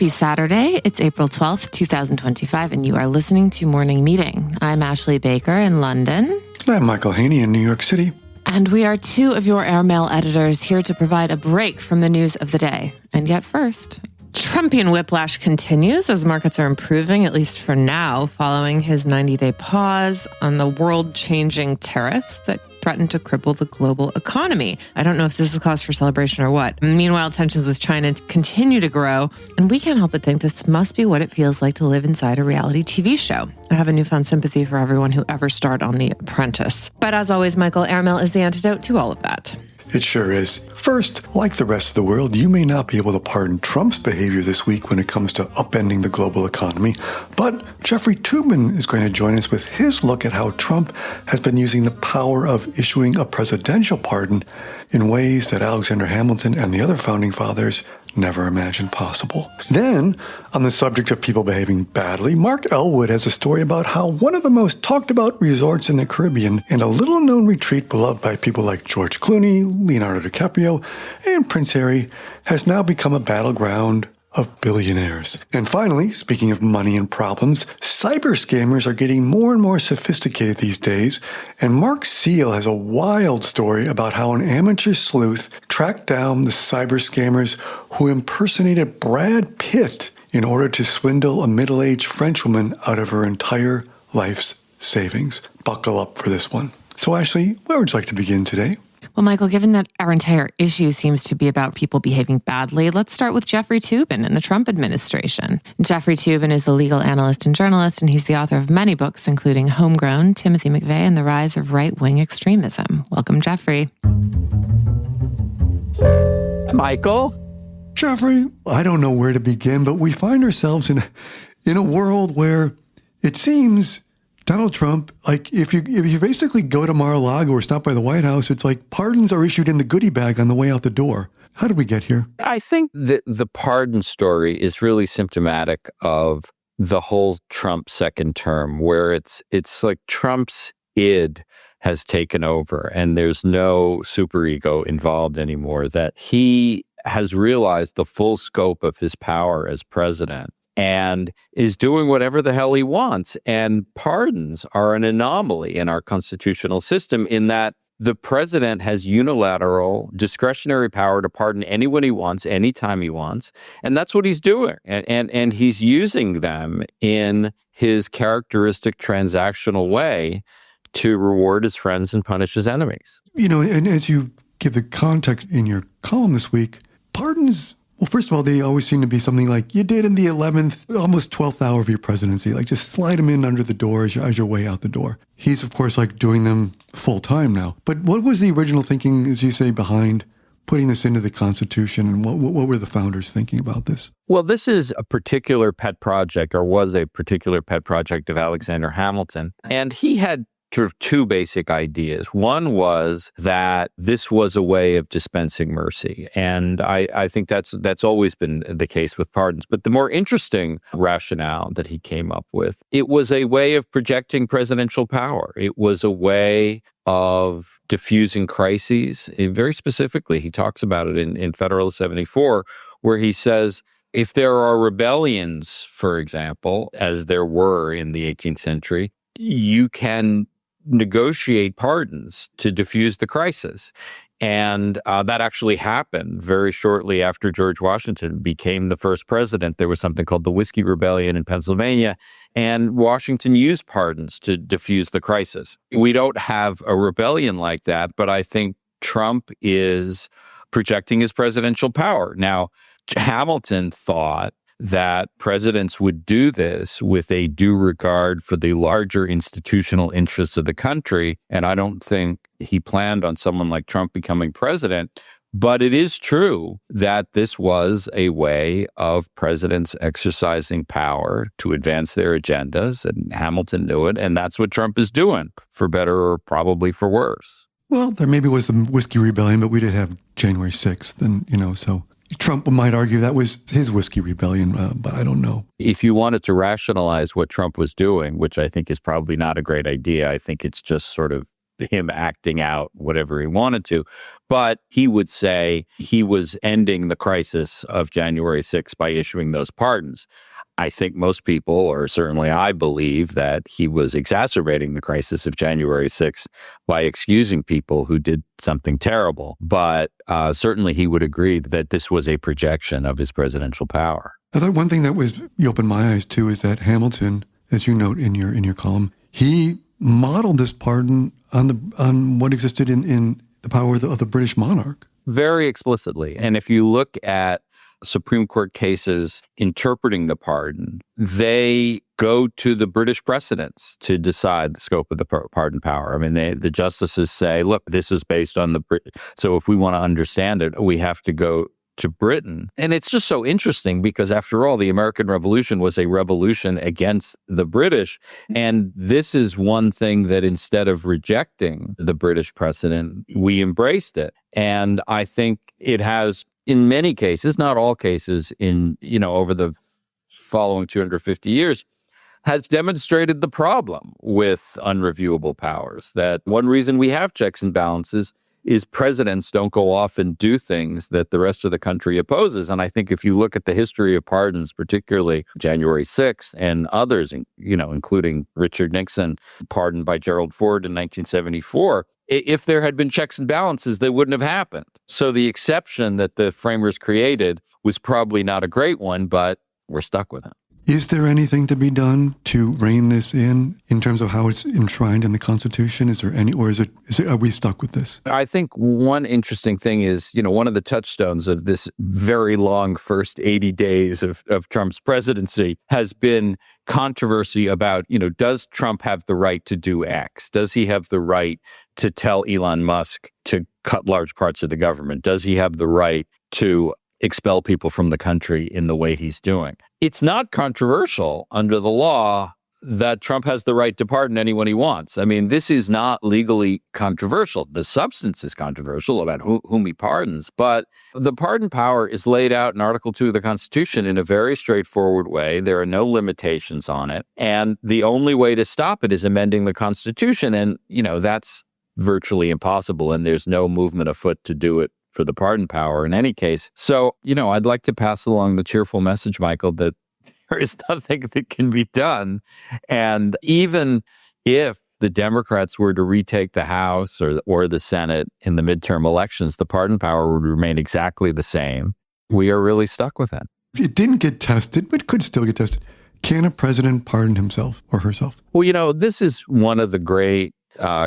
Happy Saturday. It's April 12th, 2025, and you are listening to Morning Meeting. I'm Ashley Baker in London. I'm Michael Haney in New York City. And we are two of your airmail editors here to provide a break from the news of the day. And yet first, Trumpian whiplash continues as markets are improving, at least for now, following his 90-day pause on the world-changing tariffs that threaten to cripple the global economy. I don't know if this is cause for celebration or what. Meanwhile, tensions with China continue to grow, and we can't help but think this must be what it feels like to live inside a reality TV show. I have a newfound sympathy for everyone who ever starred on The Apprentice. But as always, Michael, airmail is the antidote to all of that. It sure is. First, like the rest of the world, you may not be able to pardon Trump's behavior this week when it comes to upending the global economy, but Jeffrey Toobin is going to join us with his look at how Trump has been using the power of issuing a presidential pardon in ways that Alexander Hamilton and the other founding fathers never imagined possible. Then, on the subject of people behaving badly, Mark Elwood has a story about how one of the most talked about resorts in the Caribbean and a little known retreat beloved by people like George Clooney, Leonardo DiCaprio, and Prince Harry has now become a battleground of billionaires. And finally, speaking of money and problems, cyber scammers are getting more and more sophisticated these days, and Mark Seal has a wild story about how an amateur sleuth tracked down the cyber scammers who impersonated Brad Pitt in order to swindle a middle-aged Frenchwoman out of her entire life's savings. Buckle up for this one. So Ashley, where would you like to begin today? Well, Michael, given that our entire issue seems to be about people behaving badly, let's start with Jeffrey Toobin and the Trump administration. Jeffrey Toobin is a legal analyst and journalist, and he's the author of many books, including Homegrown, Timothy McVeigh, and the Rise of Right-Wing Extremism. Welcome, Jeffrey. Michael. Jeffrey, I don't know where to begin, but we find ourselves in a world where it seems Donald Trump, like if you basically go to Mar-a-Lago or stop by the White House, it's like pardons are issued in the goodie bag on the way out the door. How did we get here? I think that the pardon story is really symptomatic of the whole Trump second term, where it's like Trump's id has taken over and there's no superego involved anymore, that he has realized the full scope of his power as president and is doing whatever the hell he wants. And pardons are an anomaly in our constitutional system in that the president has unilateral discretionary power to pardon anyone he wants, anytime he wants. And that's what he's doing. And he's using them in his characteristic transactional way to reward his friends and punish his enemies. You know, and as you give the context in your column this week, pardons, well, first of all, they always seem to be something like you did in the 11th, almost 12th hour of your presidency. Like just slide them in under the door as your way out the door. He's, of course, like doing them full time now. But what was the original thinking, as you say, behind putting this into the Constitution? And what were the founders thinking about this? Well, this is a particular pet project, or was a particular pet project of Alexander Hamilton. And he had sort of two basic ideas. One was that this was a way of dispensing mercy. And I think that's always been the case with pardons. But the more interesting rationale that he came up with, it was a way of projecting presidential power. It was a way of diffusing crises. Very specifically, he talks about it in Federalist 74, where he says, if there are rebellions, for example, as there were in the 18th century, you can negotiate pardons to diffuse the crisis. And that actually happened very shortly after George Washington became the first president. There was something called the Whiskey Rebellion in Pennsylvania, and Washington used pardons to diffuse the crisis. We don't have a rebellion like that, but I think Trump is projecting his presidential power. Now, Hamilton thought that presidents would do this with a due regard for the larger institutional interests of the country. And I don't think he planned on someone like Trump becoming president. But it is true that this was a way of presidents exercising power to advance their agendas. And Hamilton knew it. And that's what Trump is doing, for better or probably for worse. Well, there maybe was some Whiskey Rebellion, but we did have January 6th. And, so Trump might argue that was his Whiskey Rebellion, but I don't know. If you wanted to rationalize what Trump was doing, which I think is probably not a great idea, I think it's just sort of him acting out whatever he wanted to. But he would say he was ending the crisis of January 6th by issuing those pardons. I think most people, or certainly I believe, that he was exacerbating the crisis of January 6th by excusing people who did something terrible. But certainly he would agree that this was a projection of his presidential power. I thought one thing that you opened my eyes to is that Hamilton, as you note in your column, he modeled this pardon on what existed in the power of the British monarch. Very explicitly. And if you look at Supreme Court cases interpreting the pardon, they go to the British precedents to decide the scope of the pardon power. I mean, the justices say, look, this is based on so if we want to understand it, we have to go to Britain. And it's just so interesting because, after all, the American Revolution was a revolution against the British. And this is one thing that, instead of rejecting the British precedent, we embraced it. And I think it has, in many cases, not all cases, over the following 250 years, has demonstrated the problem with unreviewable powers. That one reason we have checks and balances is presidents don't go off and do things that the rest of the country opposes. And I think if you look at the history of pardons, particularly January 6th and others, including Richard Nixon, pardoned by Gerald Ford in 1974, if there had been checks and balances, they wouldn't have happened. So the exception that the framers created was probably not a great one, but we're stuck with it. Is there anything to be done to rein this in terms of how it's enshrined in the Constitution? Is there any, or are we stuck with this? I think one interesting thing is, one of the touchstones of this very long first 80 days of Trump's presidency has been controversy about, does Trump have the right to do X? Does he have the right to tell Elon Musk to cut large parts of the government? Does he have the right to expel people from the country in the way he's doing? It's not controversial under the law that Trump has the right to pardon anyone he wants. I mean, this is not legally controversial. The substance is controversial about whom he pardons, but the pardon power is laid out in Article 2 of the Constitution in a very straightforward way. There are no limitations on it. And the only way to stop it is amending the Constitution. And, that's virtually impossible. And there's no movement afoot to do it for the pardon power in any case. So, I'd like to pass along the cheerful message, Michael, that there is nothing that can be done. And even if the Democrats were to retake the House or the Senate in the midterm elections, the pardon power would remain exactly the same. We are really stuck with it. It didn't get tested, but could still get tested. Can a president pardon himself or herself? Well, this is one of the great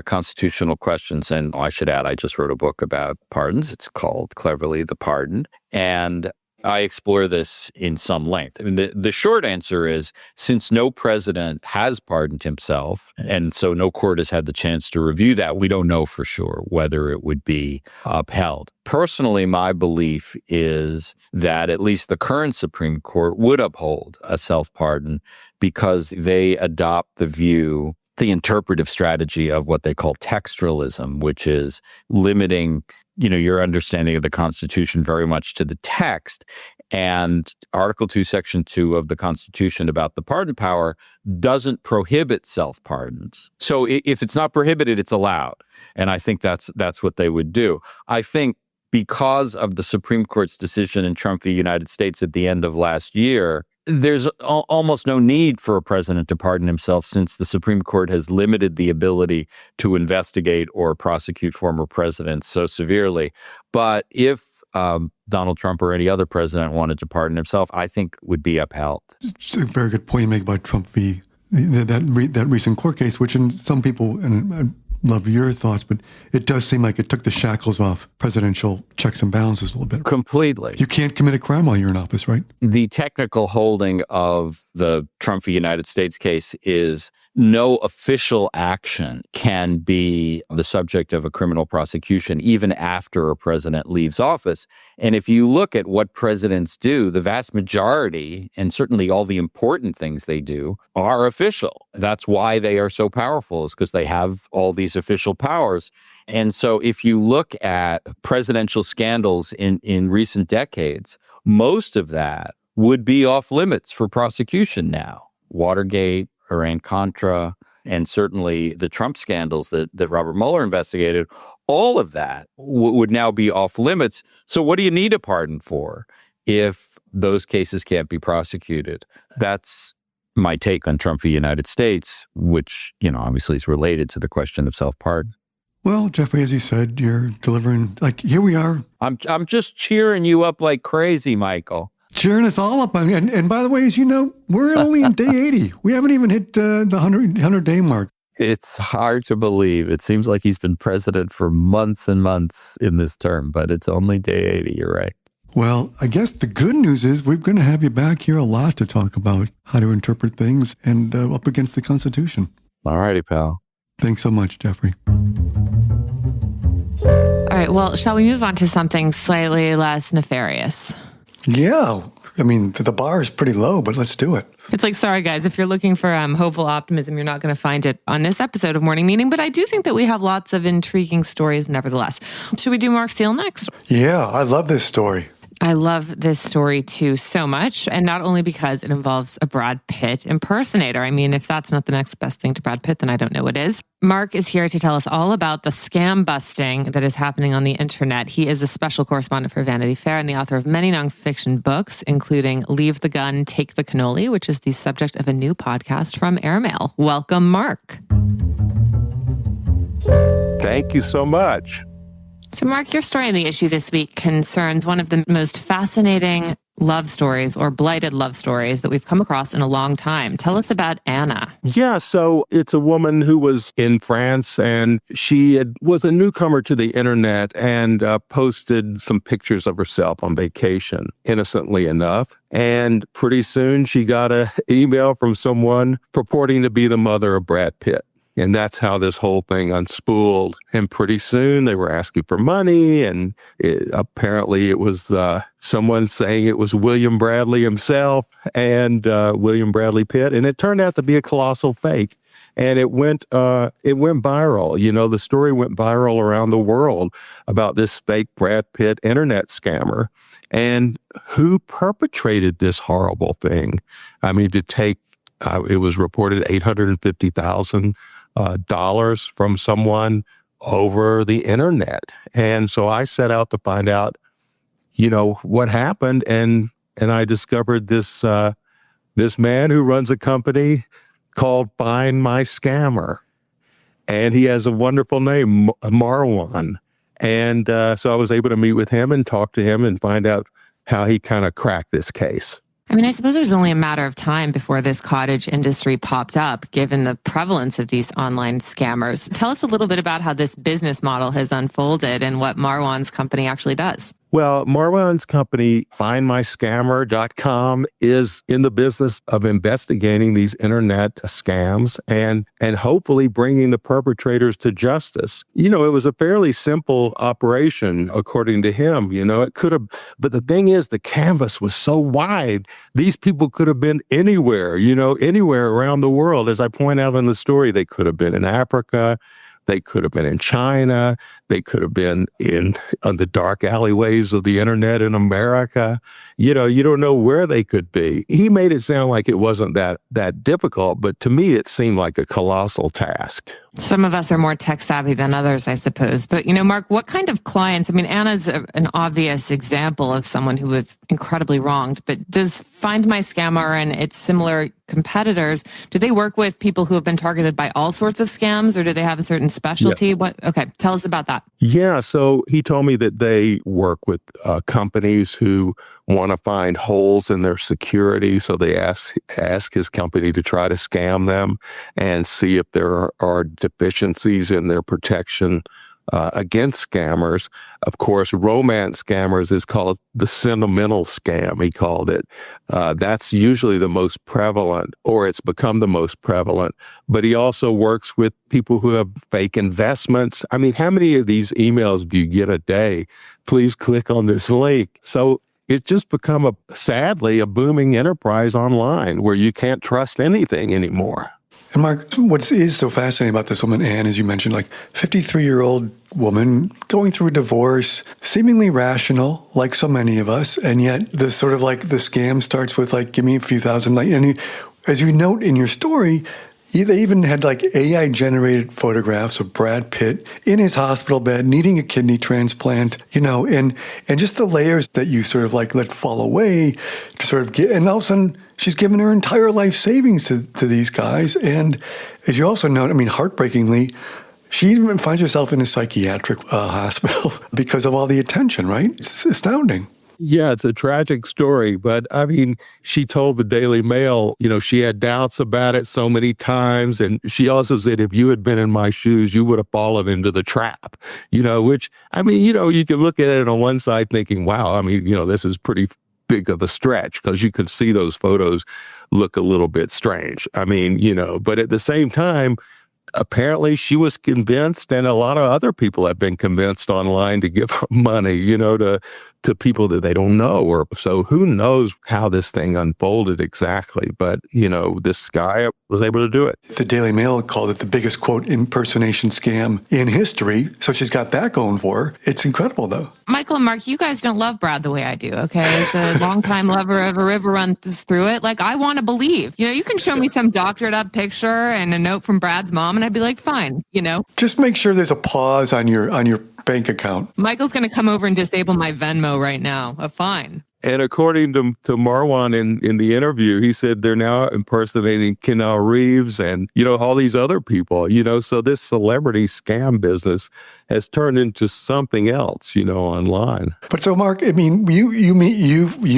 constitutional questions. And I should add, I just wrote a book about pardons. It's called Cleverly the Pardoned. And I explore this in some length. I mean, the short answer is, since no president has pardoned himself, and so no court has had the chance to review that, we don't know for sure whether it would be upheld. Personally, my belief is that at least the current Supreme Court would uphold a self-pardon because they adopt the interpretive strategy of what they call textualism, which is limiting, your understanding of the Constitution very much to the text. And Article 2, Section 2 of the Constitution about the pardon power doesn't prohibit self-pardons. So if it's not prohibited, it's allowed. And I think that's what they would do. I think because of the Supreme Court's decision in Trump v. United States at the end of last year, there's almost no need for a president to pardon himself, since the Supreme Court has limited the ability to investigate or prosecute former presidents so severely. But if Donald Trump or any other president wanted to pardon himself, I think would be upheld. It's a very good point you make about Trump v. that recent court case, which in some people, and I love your thoughts, but it does seem like it took the shackles off presidential checks and balances a little bit. Completely. You can't commit a crime while you're in office, right? The technical holding of the Trump v. United States case is no official action can be the subject of a criminal prosecution even after a president leaves office. And if you look at what presidents do, the vast majority, and certainly all the important things they do, are official. That's why they are so powerful, is because they have all these official powers. And so if you look at presidential scandals in recent decades, most of that would be off limits for prosecution now. Watergate, Iran-Contra, and certainly the Trump scandals that Robert Mueller investigated, all of that would now be off limits. So what do you need a pardon for if those cases can't be prosecuted? That's my take on Trump v. United States, which, obviously is related to the question of self-pardon. Well, Jeffrey, as you said, you're delivering, here we are. I'm just cheering you up like crazy, Michael. Cheering us all up. And by the way, as you know, we're only in day 80. We haven't even hit the 100-day mark. It's hard to believe. It seems like he's been president for months and months in this term, but it's only day 80. You're right. Well, I guess the good news is we're going to have you back here a lot to talk about how to interpret things and up against the Constitution. All righty, pal. Thanks so much, Jeffrey. All right. Well, shall we move on to something slightly less nefarious? Yeah. The bar is pretty low, but let's do it. It's like, sorry, guys, if you're looking for hopeful optimism, you're not going to find it on this episode of Morning Meeting. But I do think that we have lots of intriguing stories nevertheless. Should we do Mark Steele next? Yeah, I love this story. I love this story too so much, and not only because it involves a Brad Pitt impersonator. If that's not the next best thing to Brad Pitt, then I don't know what is. Mark is here to tell us all about the scam busting that is happening on the internet. He is a special correspondent for Vanity Fair and the author of many nonfiction books, including Leave the Gun, Take the Cannoli, which is the subject of a new podcast from Airmail. Welcome, Mark. Thank you so much. So, Mark, your story in the issue this week concerns one of the most fascinating love stories or blighted love stories that we've come across in a long time. Tell us about Anna. Yeah, so it's a woman who was in France, and she was a newcomer to the internet and posted some pictures of herself on vacation, innocently enough. And pretty soon she got an email from someone purporting to be the mother of Brad Pitt. And that's how this whole thing unspooled. And pretty soon they were asking for money. And apparently it was someone saying it was William Bradley himself and William Bradley Pitt. And it turned out to be a colossal fake. And it went viral. The story went viral around the world about this fake Brad Pitt internet scammer. And who perpetrated this horrible thing? To take, it was reported $850,000 from someone over the internet. And so I set out to find out, what happened. And I discovered this man who runs a company called Find My Scammer. And he has a wonderful name, Marwan. And so I was able to meet with him and talk to him and find out how he kind of cracked this case. I suppose it was only a matter of time before this cottage industry popped up, given the prevalence of these online scammers. Tell us a little bit about how this business model has unfolded and what Marwan's company actually does. Well, Marwan's company, FindMyScammer.com, is in the business of investigating these internet scams and hopefully bringing the perpetrators to justice. It was a fairly simple operation, according to him. It could have, but the thing is, the canvas was so wide. These people could have been anywhere, anywhere around the world. As I point out in the story, they could have been in Africa. They could have been in China. They could have been on the dark alleyways of the internet in America. You don't know where they could be. He made it sound like it wasn't that difficult, but to me, it seemed like a colossal task. Some of us are more tech savvy than others, I suppose. But, Mark, what kind of clients? Anna's an obvious example of someone who was incredibly wronged, but does Find My Scammer and its similar competitors, do they work with people who have been targeted by all sorts of scams, or do they have a certain specialty? Yeah. Okay, tell us about that. Yeah, so he told me that they work with companies who want to find holes in their security, so they ask his company to try to scam them and see if there are deficiencies in their protection against scammers. Of course, romance scammers is called the sentimental scam, he called it. That's usually the most prevalent, or it's become the most prevalent. But he also works with people who have fake investments. How many of these emails do you get a day? Please click on this link. So it's just become, sadly, a booming enterprise online where you can't trust anything anymore. And Mark, what is so fascinating about this woman, Anne, as you mentioned, 53-year-old woman going through a divorce, seemingly rational, like so many of us, and yet the the scam starts with give me a few thousand. And as you note in your story, They even had like AI generated photographs of Brad Pitt in his hospital bed needing a kidney transplant, and just the layers that you sort of like let fall away to sort of get, and all of a sudden she's given her entire life savings to these guys. And as you also note, I mean, heartbreakingly, she even finds herself in a psychiatric hospital because of all the attention, right? It's astounding. Yeah, it's a tragic story, but I mean, she told the Daily Mail, she had doubts about it so many times. And she also said, if you had been in my shoes, you would have fallen into the trap, which, I mean, you can look at it on one side thinking, wow, I mean, this is pretty big of a stretch because you could see those photos look a little bit strange. I mean, but at the same time, apparently she was convinced, and a lot of other people have been convinced online to give her money, to people that they don't know. Or so who knows how this thing unfolded exactly. But, this guy was able to do it. The Daily Mail called it the biggest, quote, impersonation scam in history. So she's got that going for her. It's incredible, though. Michael and Mark, you guys don't love Brad the way I do, okay? As a longtime lover of a river runs through it, like, I want to believe. You can show me some doctored up picture and a note from Brad's mom, and I'd be like, fine, Just make sure there's a pause on your bank account. Michael's going to come over and disable my Venmo right now. Fine. And according to Marwan in the interview, he said they're now impersonating Keanu Reeves and, all these other people, so this celebrity scam business has turned into something else, online. But so, Mark, I mean, you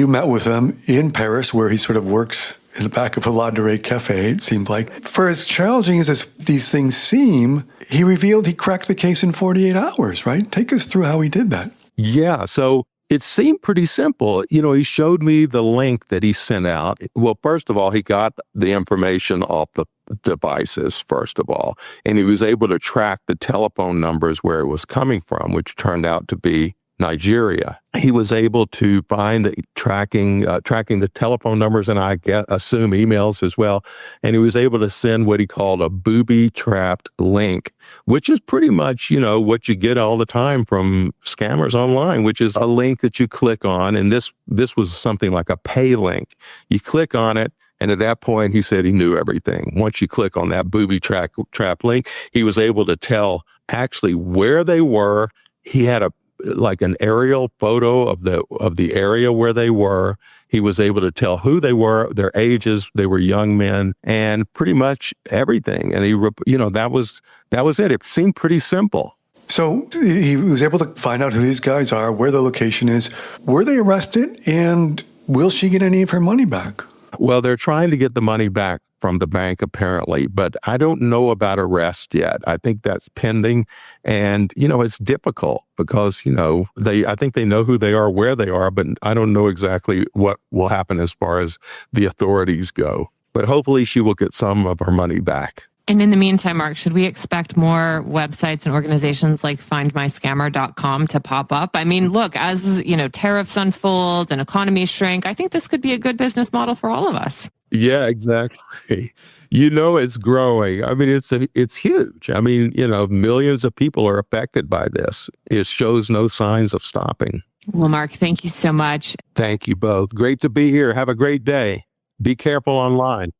met with him in Paris where he sort of works in the back of a La Durée cafe, it seemed like. For as challenging as these things seem, he revealed he cracked the case in 48 hours, right? Take us through how he did that. Yeah, so it seemed pretty simple. He showed me the link that he sent out. Well, first of all, he got the information off the devices, first of all, and he was able to track the telephone numbers where it was coming from, which turned out to be Nigeria. He was able to find the tracking the telephone numbers, and assume emails as well. And he was able to send what he called a booby-trapped link, which is pretty much, what you get all the time from scammers online, which is a link that you click on. And this was something like a pay link. You click on it, and at that point, he said he knew everything. Once you click on that booby-trap link, he was able to tell actually where they were. He had an aerial photo of the area where they were. He was able to tell who they were, their ages. They were young men, and pretty much everything. And that was it. It seemed pretty simple. So he was able to find out who these guys are, where the location is. Were they arrested, and will she get any of her money back? Well, they're trying to get the money back from the bank, apparently, but I don't know about arrest yet. I think that's pending. And, it's difficult because, I think they know who they are, where they are, but I don't know exactly what will happen as far as the authorities go. But hopefully she will get some of her money back. And in the meantime, Mark, should we expect more websites and organizations like findmyscammer.com to pop up? I mean, look, as tariffs unfold and economies shrink, I think this could be a good business model for all of us. Yeah, exactly. It's growing. I mean, it's huge. I mean, millions of people are affected by this. It shows no signs of stopping. Well, Mark, thank you so much. Thank you both. Great to be here. Have a great day. Be careful online.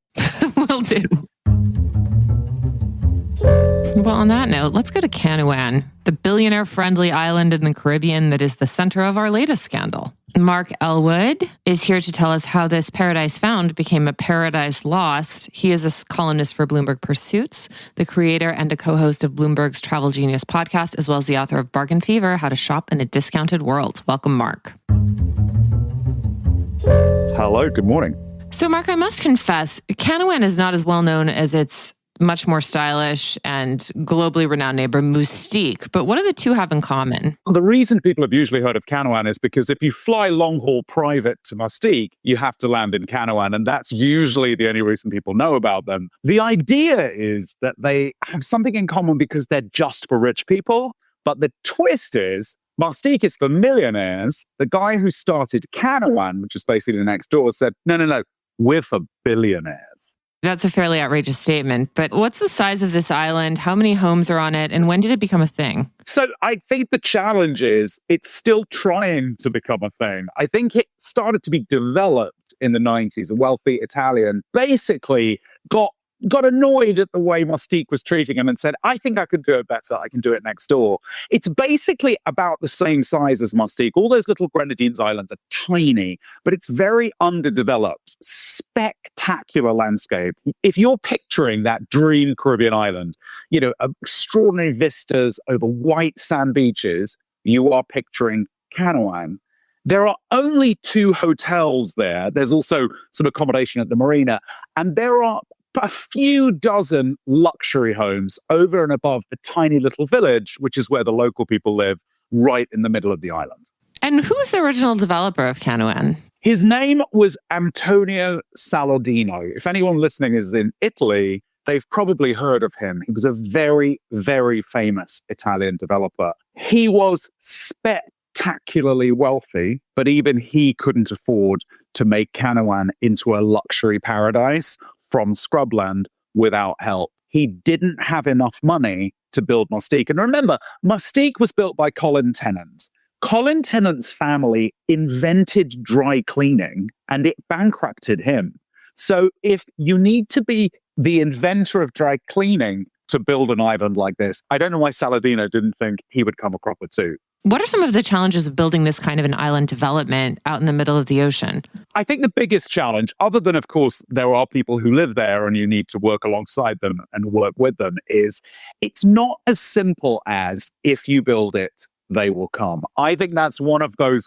Will do. Well, on that note, let's go to Canouan, the billionaire-friendly island in the Caribbean that is the center of our latest scandal. Mark Elwood is here to tell us how this paradise found became a paradise lost. He is a columnist for Bloomberg Pursuits, the creator and a co-host of Bloomberg's Travel Genius podcast, as well as the author of Bargain Fever, How to Shop in a Discounted World. Welcome, Mark. Hello, good morning. So, Mark, I must confess, Canouan is not as well known as its much more stylish and globally renowned neighbor, Mustique. But what do the two have in common? The reason people have usually heard of Canouan is because if you fly long-haul private to Mustique, you have to land in Canouan, and that's usually the only reason people know about them. The idea is that they have something in common because they're just for rich people, but the twist is Mustique is for millionaires. The guy who started Canouan, which is basically next door, said, no, we're for billionaires. That's a fairly outrageous statement, but what's the size of this island? How many homes are on it? And when did it become a thing? So I think the challenge is it's still trying to become a thing. I think it started to be developed in the 90s. A wealthy Italian basically got got annoyed at the way Mustique was treating him and said, I think I could do it better. I can do it next door. It's basically about the same size as Mustique. All those little Grenadines islands are tiny, but it's very underdeveloped, spectacular landscape. If you're picturing that dream Caribbean island, extraordinary vistas over white sand beaches, you are picturing Canouan. There are only 2 hotels there. There's also some accommodation at the marina, and there are a few dozen luxury homes over and above the tiny little village, which is where the local people live, right in the middle of the island. And who was the original developer of Canouan? His name was Antonio Saladino. If anyone listening is in Italy, they've probably heard of him. He was a very, very famous Italian developer. He was spectacularly wealthy, but even he couldn't afford to make Canouan into a luxury paradise from scrubland without help. He didn't have enough money to build Mustique. And remember, Mustique was built by Colin Tennant. Colin Tennant's family invented dry cleaning and it bankrupted him. So if you need to be the inventor of dry cleaning to build an island like this, I don't know why Saladino didn't think he would come a cropper too. What are some of the challenges of building this kind of an island development out in the middle of the ocean? I think the biggest challenge, other than, of course, there are people who live there and you need to work alongside them and work with them, is it's not as simple as if you build it, they will come. I think that's one of those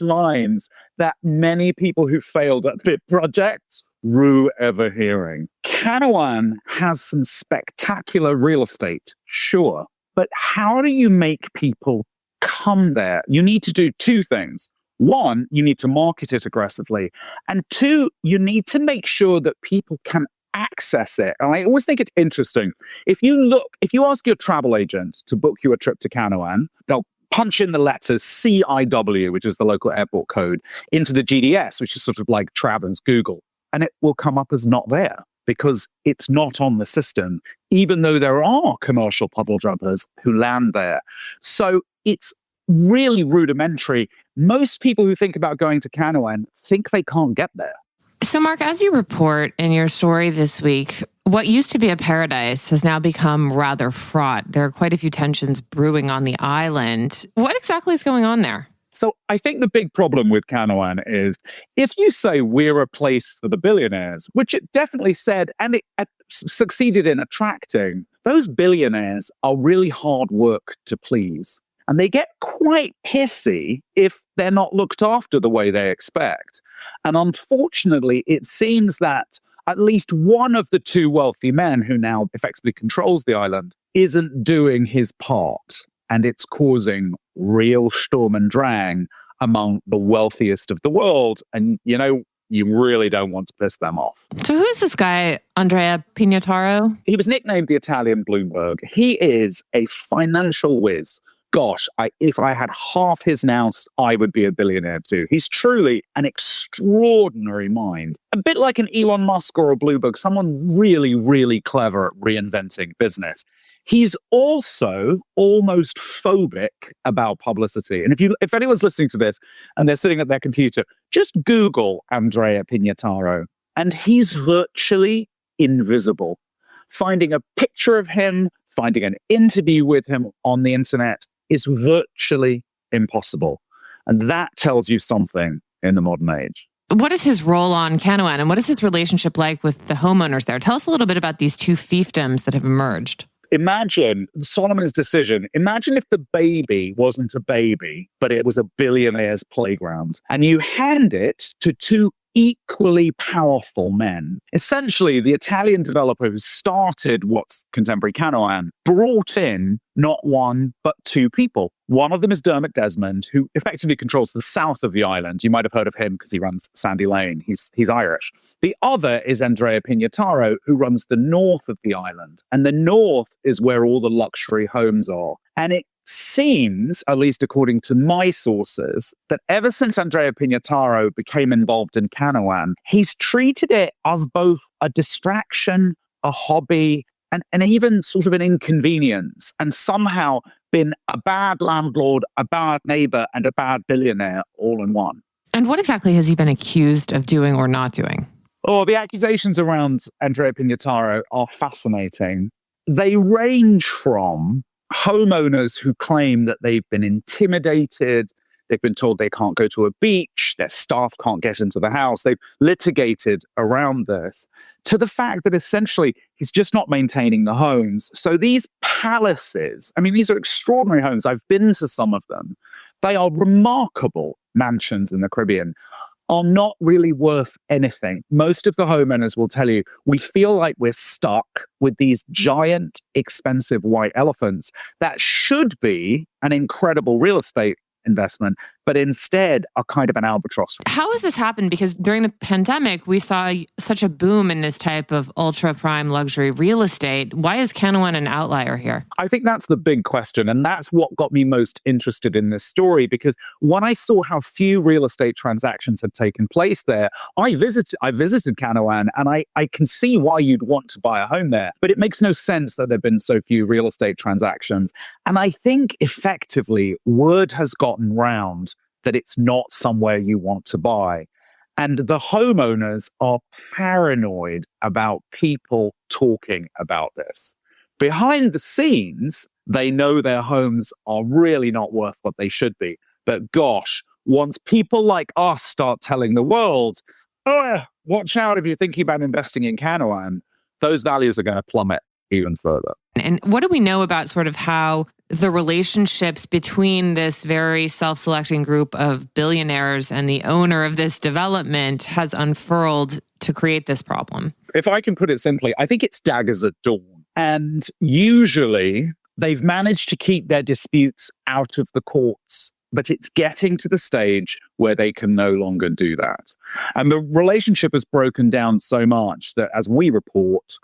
lines that many people who failed at Pitt projects rue ever hearing. Canouan has some spectacular real estate, sure, but how do you make people come there? You need to do 2 things. 1, you need to market it aggressively. And 2, you need to make sure that people can access it. And I always think it's interesting. If you ask your travel agent to book you a trip to Canouan, they'll punch in the letters CIW, which is the local airport code, into the GDS, which is sort of like Travel's Google. And it will come up as not there because it's not on the system, even though there are commercial puddle jumpers who land there. So it's really rudimentary. Most people who think about going to Canouan think they can't get there. So, Mark, as you report in your story this week, what used to be a paradise has now become rather fraught. There are quite a few tensions brewing on the island. What exactly is going on there? So I think the big problem with Canouan is if you say we're a place for the billionaires, which it definitely said, and it succeeded in attracting, those billionaires are really hard work to please. And they get quite pissy if they're not looked after the way they expect. And unfortunately, it seems that at least one of the 2 wealthy men who now effectively controls the island isn't doing his part. And it's causing real Sturm und Drang among the wealthiest of the world. And, you really don't want to piss them off. So who is this guy, Andrea Pignataro? He was nicknamed the Italian Bloomberg. He is a financial whiz. Gosh, if I had half his nous, I would be a billionaire too. He's truly an extraordinary mind. A bit like an Elon Musk or a Bloomberg, someone really, really clever at reinventing business. He's also almost phobic about publicity. And if anyone's listening to this and they're sitting at their computer, just Google Andrea Pignataro, and he's virtually invisible. Finding a picture of him, finding an interview with him on the internet is virtually impossible. And that tells you something in the modern age. What is his role on Canouan, and what is his relationship like with the homeowners there? Tell us a little bit about these 2 fiefdoms that have emerged. Imagine Solomon's decision. Imagine if the baby wasn't a baby, but it was a billionaire's playground. And you hand it to 2 equally powerful men. Essentially, the Italian developer who started what's contemporary Canouan brought in not 1, but 2 people. One of them is Dermot Desmond, who effectively controls the south of the island. You might have heard of him because he runs Sandy Lane. He's Irish. The other is Andrea Pignataro, who runs the north of the island. And the north is where all the luxury homes are. And it seems, at least according to my sources, that ever since Andrea Pignataro became involved in Canouan, he's treated it as both a distraction, a hobby, and even sort of an inconvenience, and somehow been a bad landlord, a bad neighbor, and a bad billionaire all in one. And what exactly has he been accused of doing or not doing? Oh, the accusations around Andrea Pignataro are fascinating. They range from homeowners who claim that they've been intimidated, they've been told they can't go to a beach, their staff can't get into the house, they've litigated around this, to the fact that essentially he's just not maintaining the homes. So these palaces, I mean, these are extraordinary homes. I've been to some of them. They are remarkable mansions in the Caribbean, are not really worth anything. Most of the homeowners will tell you, we feel like we're stuck with these giant, expensive white elephants that should be an incredible real estate investment, but instead are kind of an albatross. How has this happened? Because during the pandemic, we saw such a boom in this type of ultra prime luxury real estate. Why is Canouan an outlier here? I think that's the big question. And that's what got me most interested in this story, because when I saw how few real estate transactions had taken place there, I visited Canouan, and I can see why you'd want to buy a home there. But it makes no sense that there have been so few real estate transactions. And I think effectively word has gotten round that it's not somewhere you want to buy. And the homeowners are paranoid about people talking about this. Behind the scenes, they know their homes are really not worth what they should be. But gosh, once people like us start telling the world, oh, watch out if you're thinking about investing in Canouan, those values are going to plummet even further. And what do we know about sort of how the relationships between this very self-selecting group of billionaires and the owner of this development has unfurled to create this problem? If I can put it simply, I think it's daggers at dawn. And usually they've managed to keep their disputes out of the courts, but it's getting to the stage where they can no longer do that. And the relationship has broken down so much that, as we report,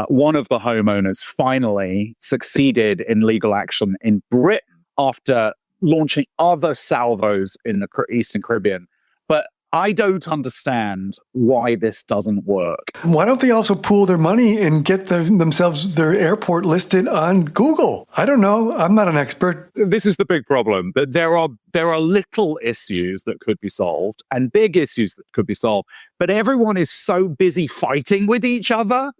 one of the homeowners finally succeeded in legal action in Britain after launching other salvos in the Eastern Caribbean. But I don't understand why this doesn't work. Why don't they also pool their money and get themselves their airport listed on Google? I don't know. I'm not an expert. This is the big problem, that there are little issues that could be solved and big issues that could be solved. But everyone is so busy fighting with each other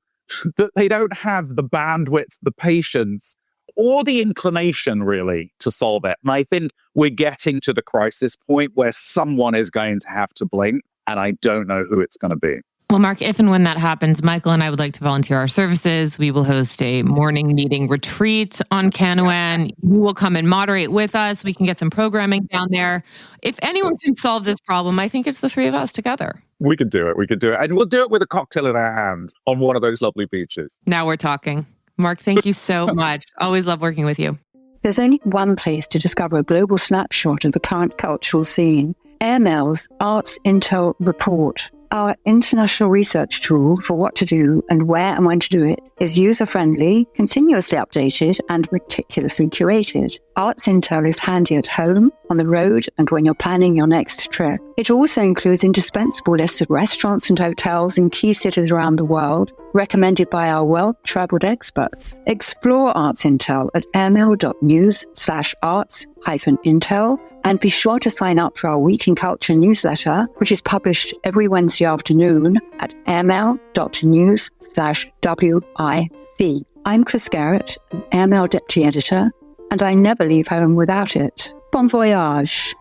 that they don't have the bandwidth, the patience, or the inclination, really, to solve it. And I think we're getting to the crisis point where someone is going to have to blink, and I don't know who it's going to be. Well, Mark, if and when that happens, Michael and I would like to volunteer our services. We will host a morning meeting retreat on Canouan. You will come and moderate with us. We can get some programming down there. If anyone can solve this problem, I think it's the three of us together. We could do it. And we'll do it with a cocktail in our hand on one of those lovely beaches. Now we're talking. Mark, thank you so much. Always love working with you. There's only one place to discover a global snapshot of the current cultural scene. Airmail's Arts Intel Report. Our international research tool for what to do and where and when to do it is user-friendly, continuously updated, and meticulously curated. Arts Intel is handy at home, on the road, and when you're planning your next trip. It also includes indispensable lists of restaurants and hotels in key cities around the world, recommended by our well-traveled experts. Explore Arts Intel at airmail.news/arts-intel, and be sure to sign up for our Week in Culture newsletter, which is published every Wednesday afternoon at airmail.news/WIC. I'm Chris Garrett, Airmail Deputy Editor, and I never leave home without it. Bon voyage.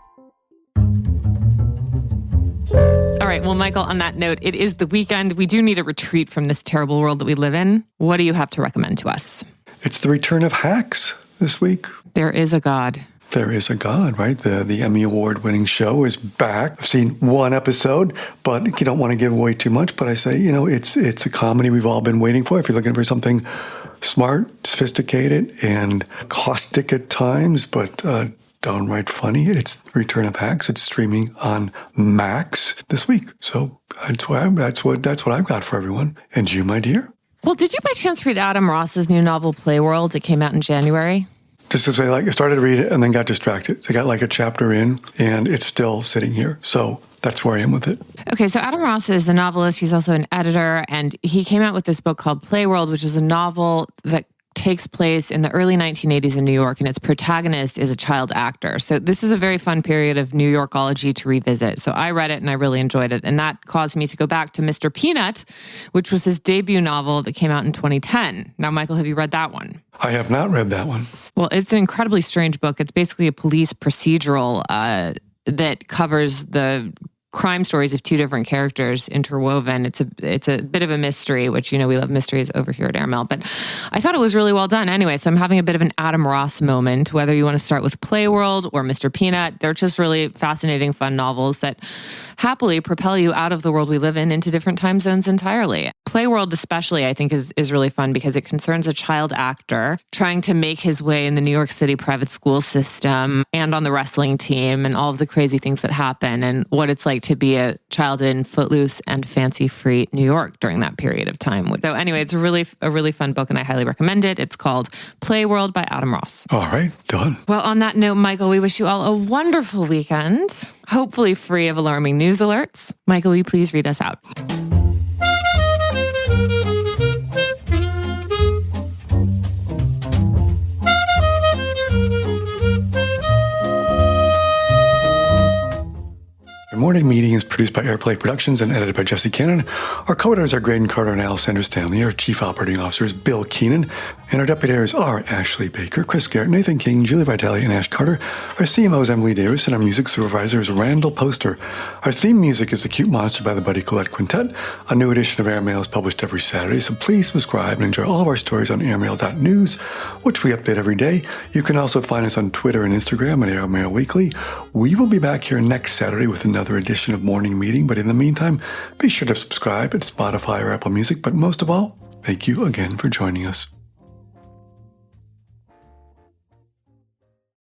All right. Well, Michael, on that note, it is the weekend. We do need a retreat from this terrible world that we live in. What do you have to recommend to us? It's the return of Hacks this week. There is a God. There is a God, right? The Emmy Award-winning show is back. I've seen one episode, but you don't want to give away too much. But I say, it's a comedy we've all been waiting for. If you're looking for something smart, sophisticated, and caustic at times, but downright funny, it's Return of Hacks. It's streaming on Max this week. So that's what I've got for everyone. And you, my dear? Well, did you by chance read Adam Ross's new novel, Playworld? It came out in January. Just to say, I started to read it and then got distracted. I got a chapter in, and it's still sitting here. So that's where I am with it. Okay, so Adam Ross is a novelist. He's also an editor, and he came out with this book called Playworld, which is a novel that takes place in the early 1980s in New York, and its protagonist is a child actor. So this is a very fun period of New Yorkology to revisit. So I read it and I really enjoyed it. And that caused me to go back to Mr. Peanut, which was his debut novel that came out in 2010. Now, Michael, have you read that one? I have not read that one. Well, it's an incredibly strange book. It's basically a police procedural that covers the crime stories of two different characters interwoven. It's a bit of a mystery, which, we love mysteries over here at Airmail, but I thought it was really well done. Anyway, so I'm having a bit of an Adam Ross moment, whether you want to start with Playworld or Mr. Peanut. They're just really fascinating, fun novels that happily propel you out of the world we live in into different time zones entirely. Playworld especially, I think, is really fun because it concerns a child actor trying to make his way in the New York City private school system and on the wrestling team and all of the crazy things that happen and what it's like to be a child in footloose and fancy-free New York during that period of time. So anyway, it's a really fun book and I highly recommend it. It's called Playworld by Adam Ross. All right, done. Well, on that note, Michael, we wish you all a wonderful weekend, hopefully free of alarming news alerts. Michael, will you please read us out? Our morning meeting is produced by Airplay Productions and edited by Jesse Cannon. Our co-editors are Graydon Carter and Alessandra Stanley. Our chief operating officer is Bill Keenan. And our deputy editors are Ashley Baker, Chris Garrett, Nathan King, Julie Vitale, and Ash Carter. Our CMO is Emily Davis, and our music supervisor is Randall Poster. Our theme music is The Cute Monster by the Buddy Collette Quintet. A new edition of Airmail is published every Saturday, so please subscribe and enjoy all of our stories on airmail.news, which we update every day. You can also find us on Twitter and Instagram at Airmail Weekly. We will be back here next Saturday with another edition of Morning Meeting, but in the meantime, be sure to subscribe at Spotify or Apple Music. But most of all, thank you again for joining us.